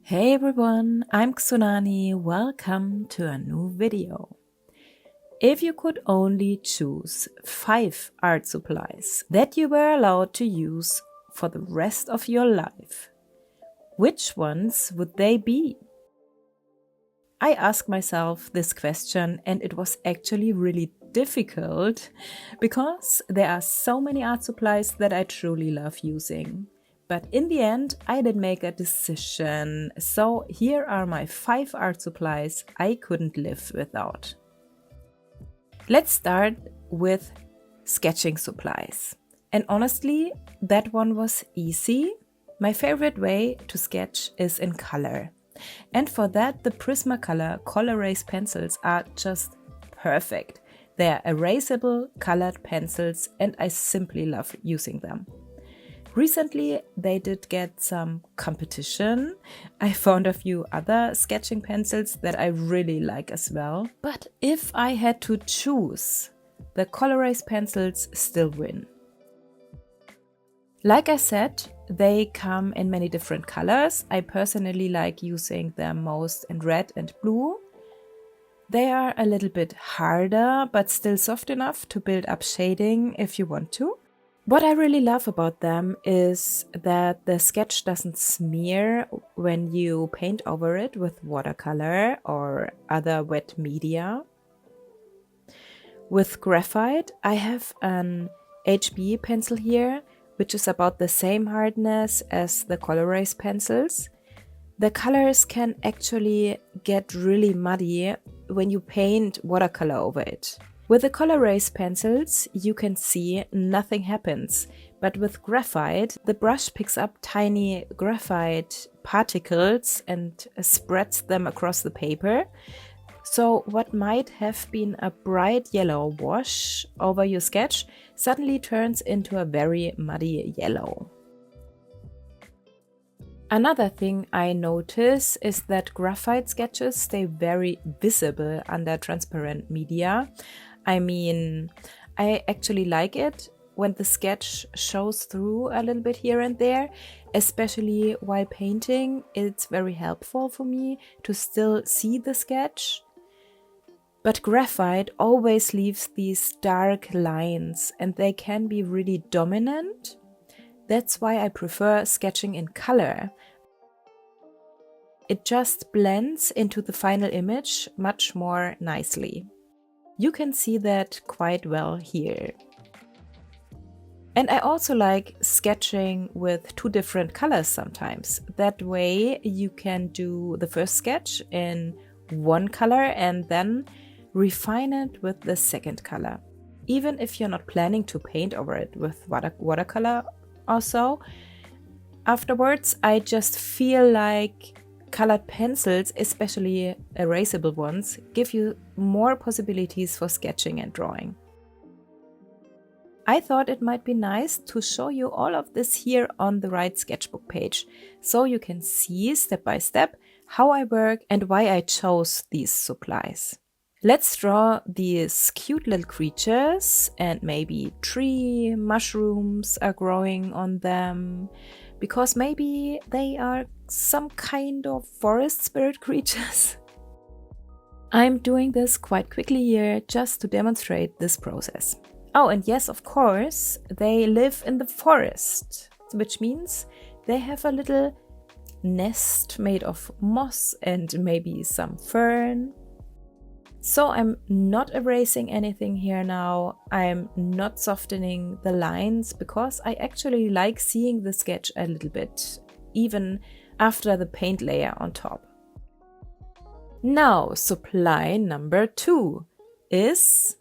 Hey everyone, I'm Xoonani. Welcome to a new video. If you could only choose 5 art supplies that you were allowed to use for the rest of your life, which ones would they be? I asked myself this question and it was actually really difficult because there are so many art supplies that I truly love using. But in the end, I did make a decision. So here are my 5 art supplies I couldn't live without. Let's start with sketching supplies. And honestly, that one was easy. My favorite way to sketch is in color. And for that, the Prismacolor color erase pencils are just perfect. They are erasable colored pencils and I simply love using them. Recently, they did get some competition. I found a few other sketching pencils that I really like as well. But if I had to choose, the color erase pencils still win. Like I said, they come in many different colors. I personally like using them most in red and blue. They are a little bit harder, but still soft enough to build up shading if you want to. What I really love about them is that the sketch doesn't smear when you paint over it with watercolor or other wet media. With graphite, I have an HB pencil here, which is about the same hardness as the color erase pencils. The colors can actually get really muddy when you paint watercolor over it. With the color erase pencils, you can see nothing happens, but with graphite, the brush picks up tiny graphite particles and spreads them across the paper. So what might have been a bright yellow wash over your sketch suddenly turns into a very muddy yellow. Another thing I notice is that graphite sketches stay very visible under transparent media. I mean, I actually like it when the sketch shows through a little bit here and there, especially while painting. It's very helpful for me to still see the sketch. But graphite always leaves these dark lines and they can be really dominant. That's why I prefer sketching in color. It just blends into the final image much more nicely. You can see that quite well here. And I also like sketching with 2 different colors sometimes. That way you can do the first sketch in one color and then refine it with the second color. Even if you're not planning to paint over it with watercolor or so, afterwards I just feel like colored pencils, especially erasable ones, give you more possibilities for sketching and drawing. I thought it might be nice to show you all of this here on the right sketchbook page, so you can see step by step how I work and why I chose these supplies. Let's draw these cute little creatures and maybe tree mushrooms are growing on them, because maybe they are some kind of forest spirit creatures. I'm doing this quite quickly here just to demonstrate this process. Oh, and yes, of course, they live in the forest, which means they have a little nest made of moss and maybe some fern. So I'm not erasing anything here now. I'm not softening the lines because I actually like seeing the sketch a little bit, even after the paint layer on top. Now, supply number 2 is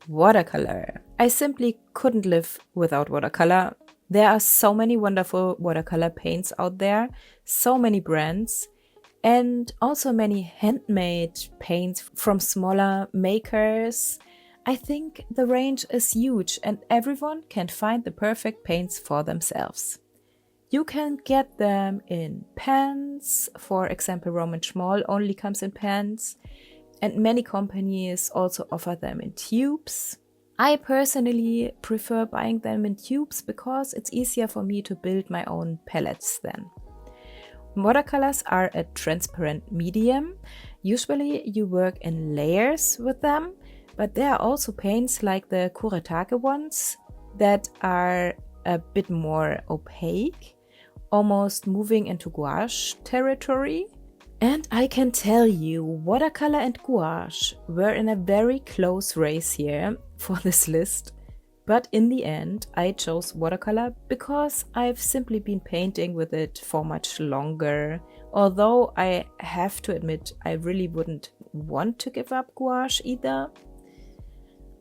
watercolor. I simply couldn't live without watercolor. There are so many wonderful watercolor paints out there, so many brands, and also many handmade paints from smaller makers. I think the range is huge and everyone can find the perfect paints for themselves. You can get them in pans, for example Roman Schmoll only comes in pans, and many companies also offer them in tubes. I personally prefer buying them in tubes because it's easier for me to build my own palettes then. Watercolors are a transparent medium. Usually you work in layers with them, but there are also paints like the Kuretake ones that are a bit more opaque, almost moving into gouache territory. And I can tell you, watercolor and gouache were in a very close race here for this list. But in the end, I chose watercolor because I've simply been painting with it for much longer. Although I have to admit, I really wouldn't want to give up gouache either.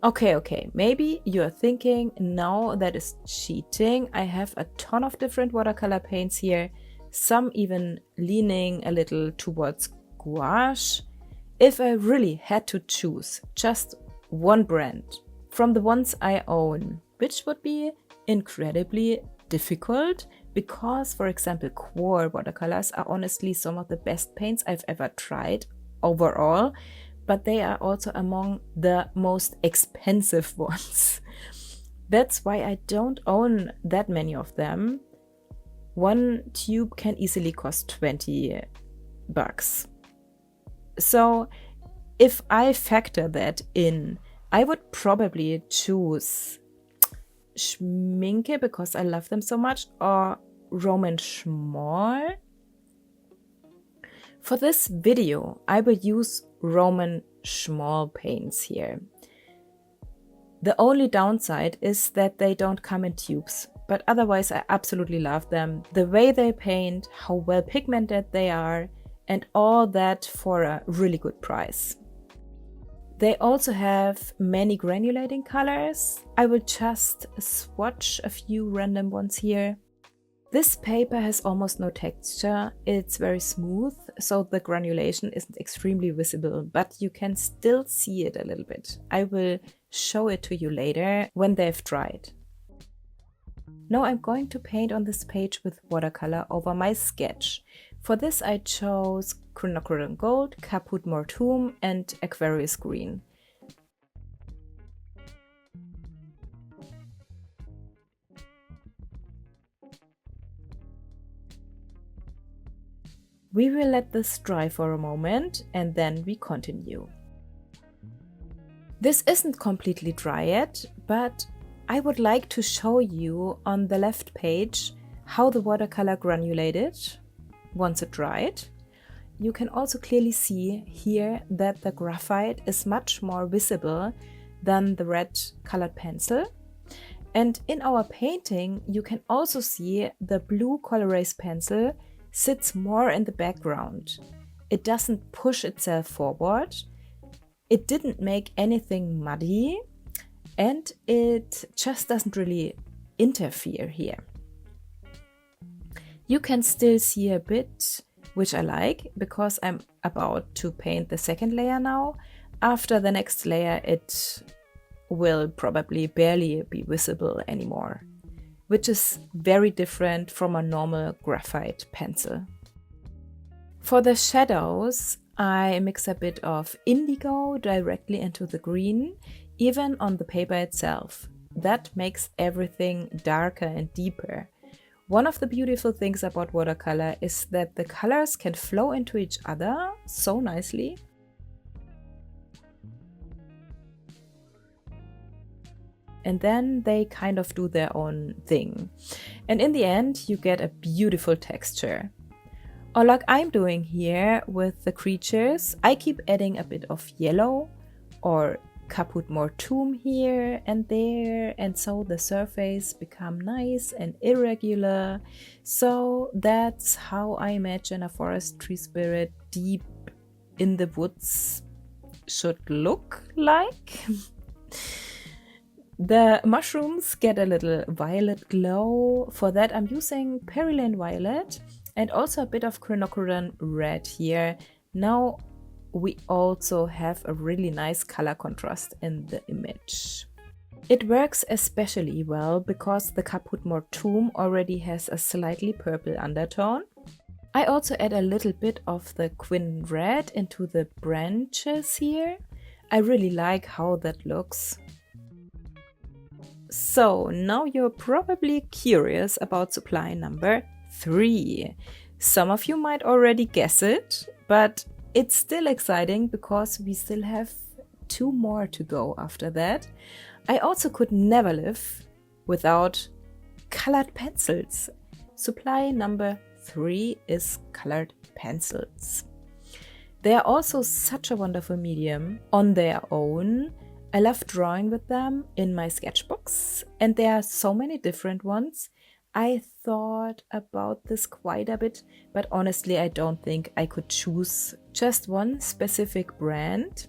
Okay, maybe you're thinking, no, that is cheating. I have a ton of different watercolor paints here, some even leaning a little towards gouache. If I really had to choose just one brand from the ones I own, which would be incredibly difficult because, for example, Quor watercolors are honestly some of the best paints I've ever tried overall, but they are also among the most expensive ones. That's why I don't own that many of them. One tube can easily cost 20 bucks. So if I factor that in, I would probably choose Schminke because I love them so much, or Roman Schmall. For this video, I will use Roman Schmall paints here. The only downside is that they don't come in tubes, but otherwise I absolutely love them. The way they paint, how well pigmented they are, and all that for a really good price. They also have many granulating colors. I will just swatch a few random ones here. This paper has almost no texture. It's very smooth, so the granulation isn't extremely visible, but you can still see it a little bit. I will show it to you later when they've dried. Now I'm going to paint on this page with watercolor over my sketch. For this I chose Quinacridone Gold, Caput Mortuum and Aquarius Green. We will let this dry for a moment and then we continue. This isn't completely dry yet, but I would like to show you on the left page how the watercolor granulated once it dried. You can also clearly see here that the graphite is much more visible than the red colored pencil. And in our painting, you can also see the blue Colorace pencil sits more in the background. It doesn't push itself forward. It didn't make anything muddy, and it just doesn't really interfere here. You can still see a bit, which I like, because I'm about to paint the second layer now. After the next layer, it will probably barely be visible anymore, which is very different from a normal graphite pencil. For the shadows, I mix a bit of indigo directly into the green, even on the paper itself. That makes everything darker and deeper. One of the beautiful things about watercolor is that the colors can flow into each other so nicely. And then they kind of do their own thing. And in the end, you get a beautiful texture. Or like I'm doing here with the creatures, I keep adding a bit of yellow or Caput Mortuum here and there, and so the surface become nice and irregular. So that's how I imagine a forestry spirit deep in the woods should look like. The mushrooms get a little violet glow. For that I'm using Perilane Violet and also a bit of Quinacridone Red here. Now we also have a really nice color contrast in the image. It works especially well because the Caput Mortuum already has a slightly purple undertone. I also add a little bit of the Quin Red into the branches here. I really like how that looks. So now you're probably curious about supply number 3. Some of you might already guess it, but it's still exciting because we still have 2 more to go after that. I also could never live without colored pencils. Supply number 3 is colored pencils. They are also such a wonderful medium on their own. I love drawing with them in my sketchbooks, and there are so many different ones. I thought about this quite a bit, but honestly, I don't think I could choose just one specific brand.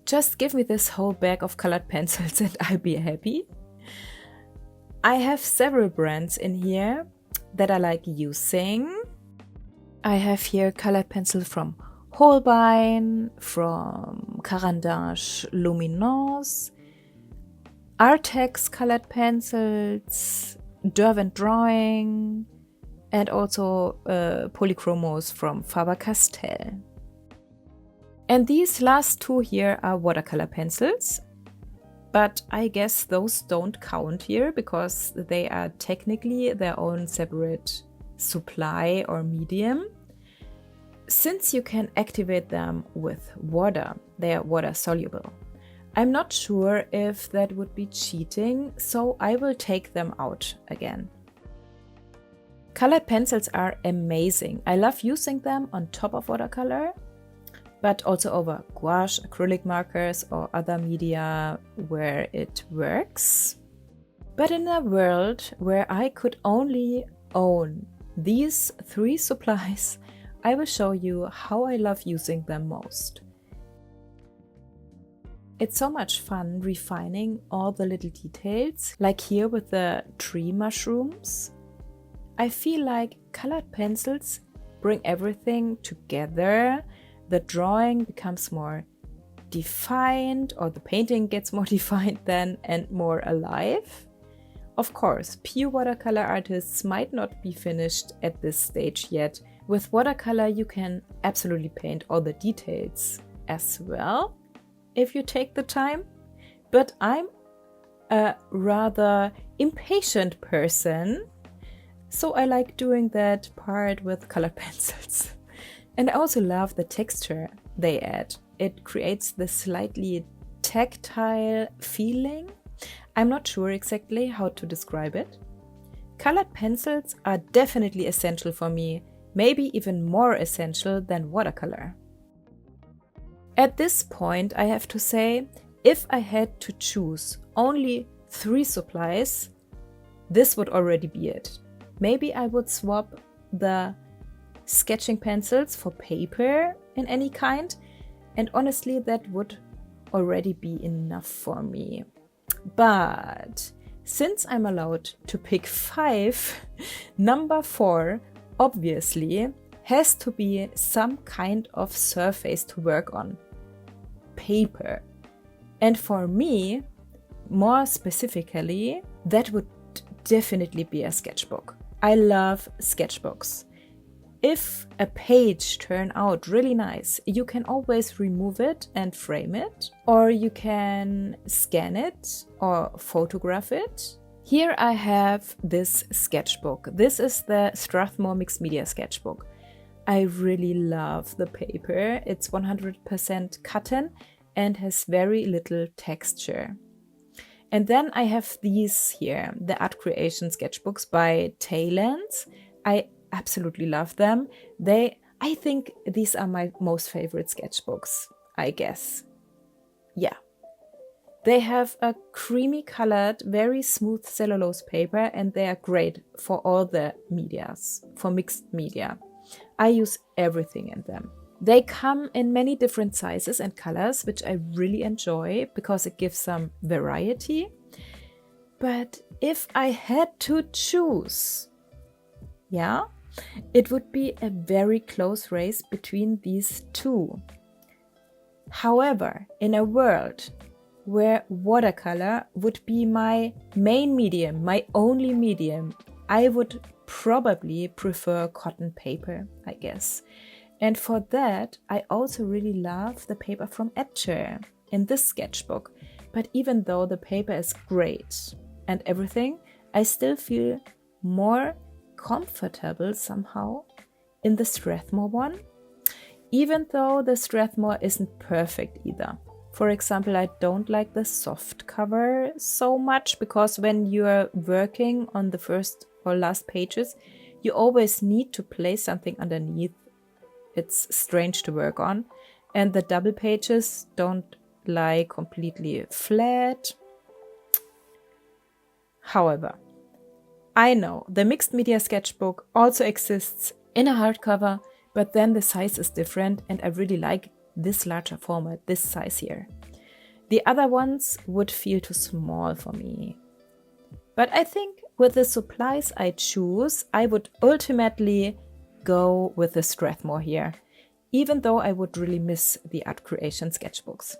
Just give me this whole bag of colored pencils and I'll be happy. I have several brands in here that I like using. I have here colored pencil from Holbein, from Caran-d'Ache Luminance, Artex colored pencils, Derwent Drawing, and also Polychromos from Faber-Castell. And these last 2 here are watercolor pencils, but I guess those don't count here because they are technically their own separate supply or medium. Since you can activate them with water, they are water soluble. I'm not sure if that would be cheating, so I will take them out again. Colored pencils are amazing. I love using them on top of watercolor, but also over gouache, acrylic markers, or other media where it works. But in a world where I could only own these 3 supplies, I will show you how I love using them most. It's so much fun refining all the little details, like here with the tree mushrooms. I feel like colored pencils bring everything together. The drawing becomes more defined, or the painting gets more defined then and more alive. Of course, pure watercolor artists might not be finished at this stage yet. With watercolor, you can absolutely paint all the details as well, if you take the time. But I'm a rather impatient person, so I like doing that part with colored pencils. And I also love the texture they add. It creates this slightly tactile feeling. I'm not sure exactly how to describe it. Colored pencils are definitely essential for me, maybe even more essential than watercolor. At this point, I have to say, if I had to choose only 3 supplies, this would already be it. Maybe I would swap the sketching pencils for paper in any kind, and honestly, that would already be enough for me. But since I'm allowed to pick 5, number 4 obviously has to be some kind of surface to work on. Paper. And for me, more specifically, that would definitely be a sketchbook. I love sketchbooks. If a page turned out really nice, you can always remove it and frame it, or you can scan it or photograph it. Here I have this sketchbook. This is the Strathmore Mixed Media sketchbook. I really love the paper. It's 100% cotton and has very little texture. And then I have these here, the Art Creation sketchbooks by Taylance. I absolutely love them. I think these are my most favorite sketchbooks, I guess. Yeah. They have a creamy colored, very smooth cellulose paper, and they are great for all the medias, for mixed media. I use everything in them. They come in many different sizes and colors, which I really enjoy because it gives some variety. But if I had to choose, it would be a very close race between these 2. However, in a world where watercolor would be my main medium, my only medium, I would probably prefer cotton paper, I guess. And for that, I also really love the paper from Etcher in this sketchbook. But even though the paper is great and everything, I still feel more comfortable somehow in the Strathmore one, even though the Strathmore isn't perfect either. For example, I don't like the soft cover so much because when you're working on the first or last pages, you always need to place something underneath. It's strange to work on. And the double pages don't lie completely flat. However, I know the mixed media sketchbook also exists in a hardcover, but then the size is different and I really like this larger format, this size here. The other ones would feel too small for me. But I think with the supplies I choose, I would ultimately go with the Strathmore here, even though I would really miss the art creation sketchbooks.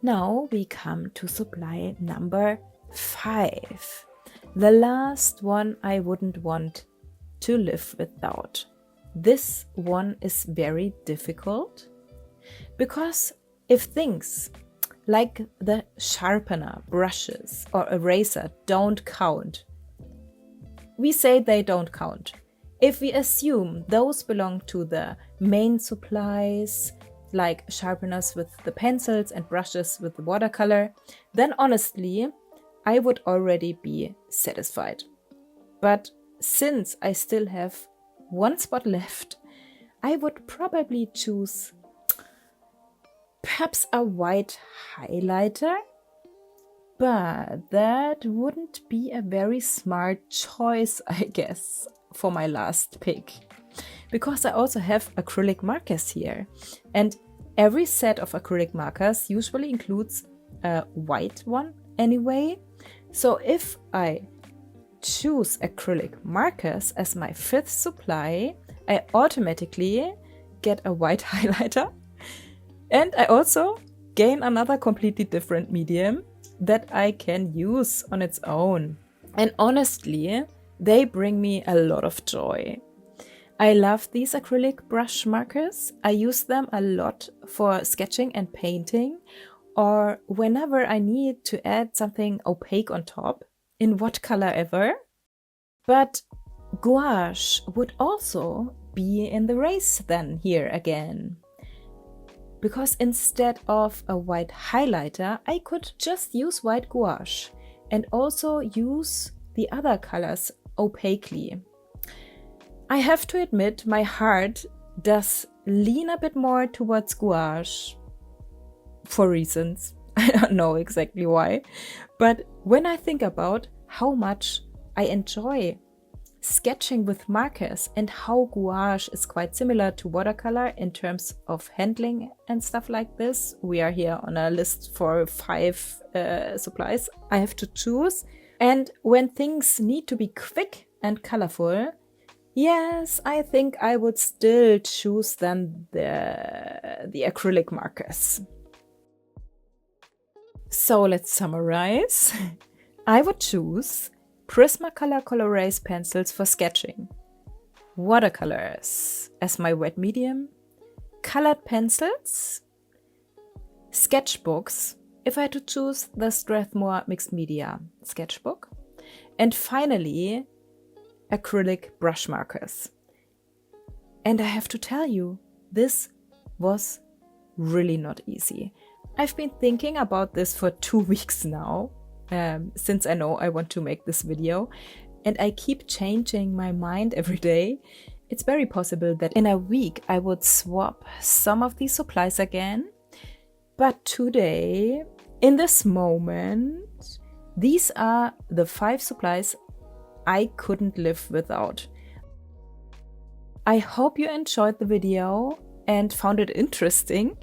Now we come to supply number 5. The last one I wouldn't want to live without. This one is very difficult because if things like the sharpener, brushes or eraser don't count, we say they don't count. If we assume those belong to the main supplies, like sharpeners with the pencils and brushes with the watercolor, then honestly, I would already be satisfied. But since I still have one spot left, I would probably choose perhaps a white highlighter, but that wouldn't be a very smart choice, I guess, for my last pick. Because I also have acrylic markers here, and every set of acrylic markers usually includes a white one anyway. So if I choose acrylic markers as my 5th supply, I automatically get a white highlighter, and I also gain another completely different medium that I can use on its own. And honestly, they bring me a lot of joy. I love these acrylic brush markers. I use them a lot for sketching and painting, or whenever I need to add something opaque on top, in what color ever. But gouache would also be in the race then here again. Because instead of a white highlighter, I could just use white gouache and also use the other colors opaquely. I have to admit, my heart does lean a bit more towards gouache for reasons. I don't know exactly why. But when I think about how much I enjoy sketching with markers and how gouache is quite similar to watercolor in terms of handling and stuff like this, we are here on a list for 5 supplies I have to choose. And when things need to be quick and colorful, yes, I think I would still choose then the acrylic markers. So let's summarize. I would choose Prismacolor Colorase pencils for sketching, watercolors as my wet medium, colored pencils, sketchbooks if I had to choose the Strathmore Mixed Media sketchbook, and finally acrylic brush markers. And I have to tell you, this was really not easy. I've been thinking about this for 2 weeks now, since I know I want to make this video, and I keep changing my mind every day. It's very possible that in a week I would swap some of these supplies again, but today, in this moment, these are the 5 supplies I couldn't live without. I hope you enjoyed the video and found it interesting.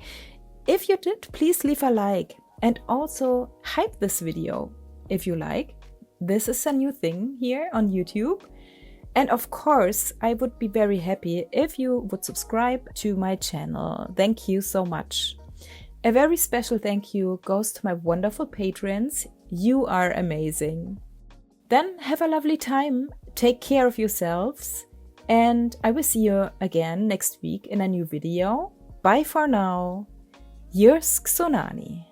If you did, please leave a like and also hype this video if you like. This is a new thing here on YouTube. And of course, I would be very happy if you would subscribe to my channel. Thank you so much. A very special thank you goes to my wonderful patrons. You are amazing. Then have a lovely time. Take care of yourselves. And I will see you again next week in a new video. Bye for now. Your Xoonani.